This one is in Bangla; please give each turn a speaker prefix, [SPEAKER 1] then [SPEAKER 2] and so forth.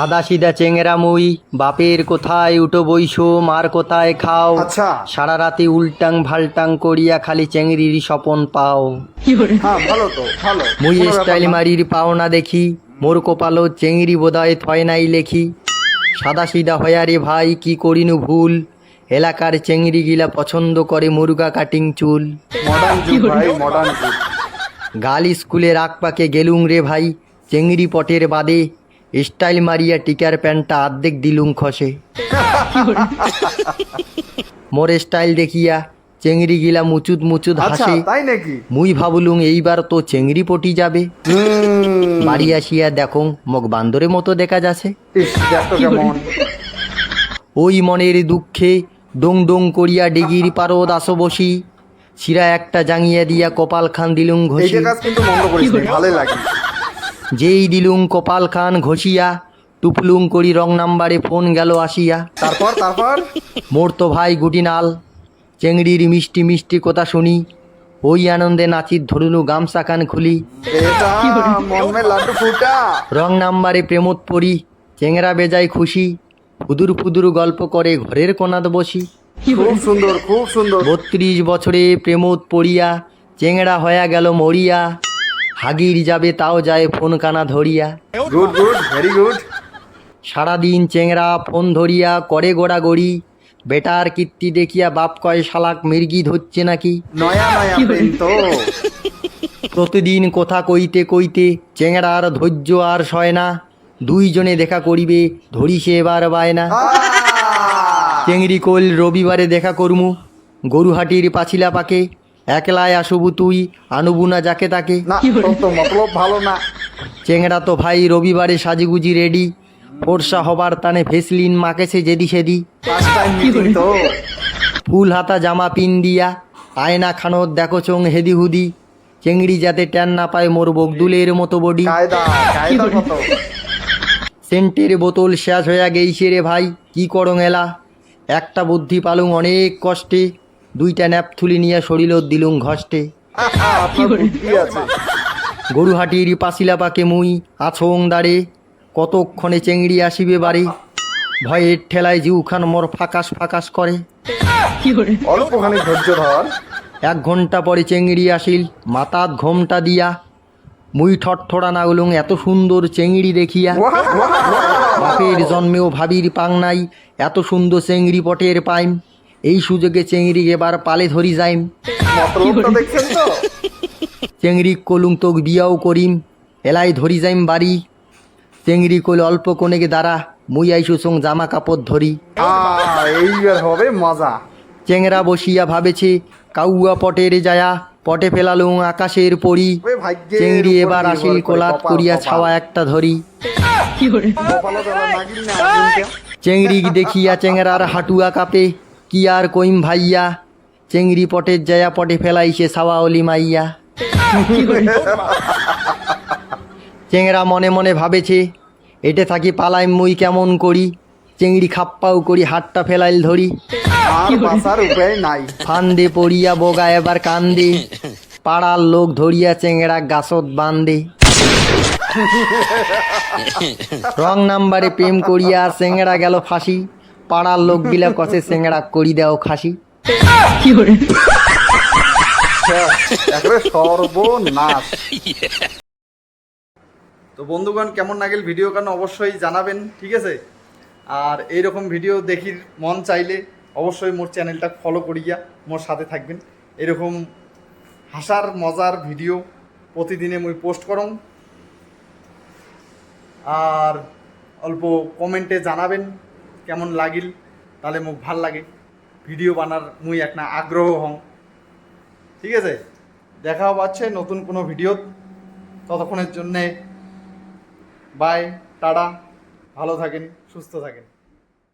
[SPEAKER 1] সাদা সিধা চেংরা মুই, বাপের কোথায় উঠো বইসো, মার কোথায় খাও।
[SPEAKER 2] আচ্ছা।
[SPEAKER 1] সারা রাতে উল্টাং ভাল্টাং করিয়া খালি চেংড়ির স্বপন পাও।
[SPEAKER 2] হ্যাঁ, ভালো তো, ভালো।
[SPEAKER 1] মুই
[SPEAKER 2] কোনো ব্যাপার
[SPEAKER 1] স্টাইল
[SPEAKER 2] না।
[SPEAKER 1] মারির পাও না দেখি, মোর কপালো চেংড়ি বোধয় থয় নাই লেখি। সাদা সিধা হয়া রে ভাই, কি করিনু ভুল, এলাকার চেংড়ি গিলা পছন্দ করে মুরগা কাটিং চুল।
[SPEAKER 2] মডার্ন যুগ ভাই, মডার্ন যুগ।
[SPEAKER 1] গাল স্কুলে রাগ পাকে গেলুং রে ভাই, চেংড়ি পটের বাদে স্টাইল মারিয়া টিকার প্যান্টটা আর্ধেক দিলুং খসে। মোর স্টাইল দেখিয়া চেংড়ি গিলা মুচুদ মুচুদ
[SPEAKER 2] আচ্ছা,
[SPEAKER 1] হাসে।
[SPEAKER 2] তাই নাকি?
[SPEAKER 1] মুই ভাবলুং এইবার তো চেংড়ি পটি যাবে। বাড়ি আসিয়া দেখুং মোক বান্দরের মতো দেখা যাচ্ছে।
[SPEAKER 2] ইস, দেখতো কেমন।
[SPEAKER 1] ওই মনের দুঃখে ডোং ডোং করিয়া ডিগির পারদ আসো বসি, শিরা একটা জাঙিয়া দিয়া কপাল খান দিলুং
[SPEAKER 2] এই
[SPEAKER 1] ঘষি।
[SPEAKER 2] যে কাজ কিন্তু মন্দ করিস নি, ভালোই লাগে।
[SPEAKER 1] যেই দিলুং কপাল খান ঘষিয়া, টুপলুং করি রং নাম্বারে ফোন গেল আসিয়া।
[SPEAKER 2] তারপর তারপর
[SPEAKER 1] মোর তো ভাই গুটিনাল, চেংড়ির মিষ্টি মিষ্টি কথা শুনি, ওই আনন্দে নাচির ধরুনু গামছা কান খুলি।
[SPEAKER 2] এটা মন মে লাড্ডু ফুটা।
[SPEAKER 1] রং নাম্বারে প্রেমত পড়ি, চেংড়া বেজায় খুশি, ফুদুর ফুদুর গল্প করে ঘরের কোনাত বসি।
[SPEAKER 2] খুব সুন্দর, খুব সুন্দর।
[SPEAKER 1] 32 বছরে প্রেমত পড়িয়া, চেংড়া হয়া গেল মরিয়া, হাগির যাবে তাও যায় ফোন কানা ধরিয়া।
[SPEAKER 2] Good good, very good.
[SPEAKER 1] সারাদিন চেংড়া ফোন ধরিয়া করে গোড়াগড়ি, বেটার কীর্তি দেখিয়া বাপ কয় শালাক মির্গি ধরছে নাকি।
[SPEAKER 2] নয়া নয়া প্রেম তো।
[SPEAKER 1] প্রতিদিন কথা কইতে কইতে চেংড়ার ধৈর্য আর সয় না, দুইজনে দেখা করিবে ধরিছে এবার বায়না। চেংড়ি কইল রবিবারে দেখা করমু, গরুহাটির পাছিলা পাকে, একলায় আসবু তুই, আনবু না যাকে তাকে।
[SPEAKER 2] না, তোর তো মতলব ভালো না।
[SPEAKER 1] চেংড়া তো ভাই রবিবারে সাজিগুজি রেডি, ফর্সা হবার টানে ভেসলিন মাকেছে যেদি সেদি।
[SPEAKER 2] ফার্স্ট টাইম মিটিং তো।
[SPEAKER 1] ফুল হাতা জামা পিন দিয়া, আয়না খানত দেখো চোং হেদি হুদি, চেংড়ি যাতে ট্যান না পায় মোর বগদুলের মতো বডি।
[SPEAKER 2] কায়দা, কায়দা কত।
[SPEAKER 1] সেন্টের বোতল শেষ হইয়া গেইছে রে ভাই, কি করং এলা। একটা বুদ্ধি পালুং অনেক কষ্টে, দুইটা ন্যাপথুলি নিয়ে শরীর দিলুং ঘষ্টে।
[SPEAKER 2] আপনার বুদ্ধি আছে।
[SPEAKER 1] গরুহাটির পাছিলা পাকে মুই আছং দাঁড়ে, কতক্ষণে চেংড়ি আসিবে বাড়ি, ভয়ের ঠেলায় জিউখান মোর ফাঁকাস ফাঁকাস করে।
[SPEAKER 2] অল্পখানি ধৈর্য ধর।
[SPEAKER 1] 1 ঘন্টা পরে চেংড়ি আসিল মাথাত ঘোমটা দিয়া, মুই ঠটঠড়া না গলুং এত সুন্দর চেংড়ি দেখিয়া।
[SPEAKER 2] ওয়াহ, ওয়াহ, ওয়াহ।
[SPEAKER 1] বাপের জন্মেও ভাবির পাং নাই, এত সুন্দর চেংড়ি পটের পাইম, এই সুযোগে চেংড়ি এবার পালে ধরি যাইম।
[SPEAKER 2] মতলবটা দেখছেন তো?
[SPEAKER 1] চেংড়ি কলুং তোক বিয়াও করিম, এলাই ধরি যাইম বাড়ি। চেংড়ি কল অল্প কোনেকে দাঁড়া, মুই আইসু সং জামা কাপড় ধরি।
[SPEAKER 2] এইবার হবে মজা।
[SPEAKER 1] চেংড়া বসিয়া ভাবেছে কাউয়া পটের যায়া, পটে ফেলালুং আকাশের পরি।
[SPEAKER 2] ওই ভাগ্যের
[SPEAKER 1] চেংড়ি
[SPEAKER 2] উপর
[SPEAKER 1] এবার
[SPEAKER 2] নির্ভর
[SPEAKER 1] আসিল
[SPEAKER 2] করে,
[SPEAKER 1] কোলাত
[SPEAKER 2] কপাল,
[SPEAKER 1] করিয়া
[SPEAKER 2] কপাল।
[SPEAKER 1] ছাওয়া একটা ধরি।
[SPEAKER 2] কপালে দেওয়া নাগিন না আগুনকে।
[SPEAKER 1] চেংড়ি দেখিয়া চেংড়ার হাটুয়া কাপে, কি আর কইম ভাইয়া, চেংড়ি পটের যায়া পটে ফেলাইছে ছাওয়া অলি মাইয়া। চেংড়া মনে মনে ভাবেছে, এটে থাকি পালাই মুই কেমন করি, চেংড়ি খাপ্পাও করি হাতটা ফেলাইল ধরি।
[SPEAKER 2] আর বাঁচার উপায় নাই।
[SPEAKER 1] ফান্দে পড়িয়া বগা এবার কান্দে, পাড়ার লোক ধরিয়া চেংড়া গাছত বান্দে। রং নাম্বারে প্রেম করিয়া চেংড়া গেল ফাঁসি, পাড়ার লোক গিলা কষে চেংড়া করি দেও খাসি।
[SPEAKER 2] একেবারে সর্বনাশ। তো বন্ধুগণ, কেমন লাগেল ভিডিও কেন অবশ্যই জানাবেন, ঠিক আছে? আর এইরকম ভিডিও দেখির মন চাইলে অবশ্যই মোর চ্যানেলটা ফলো করিয়া মোর সাথে থাকবেন। এরকম হাসার মজার ভিডিও প্রতিদিনে মুই পোস্ট করং। আর অল্প কমেন্টে জানাবেন কেমন লাগিল, তাহলে মোক ভাল লাগে ভিডিও বানার মুই একটা আগ্রহ হং, ঠিক আছে? দেখা পাচ্ছে নতুন কোনো ভিডিও, ততক্ষণের জন্যে বাই, টাটা, ভালো থাকেন, সুস্থ থাকেন।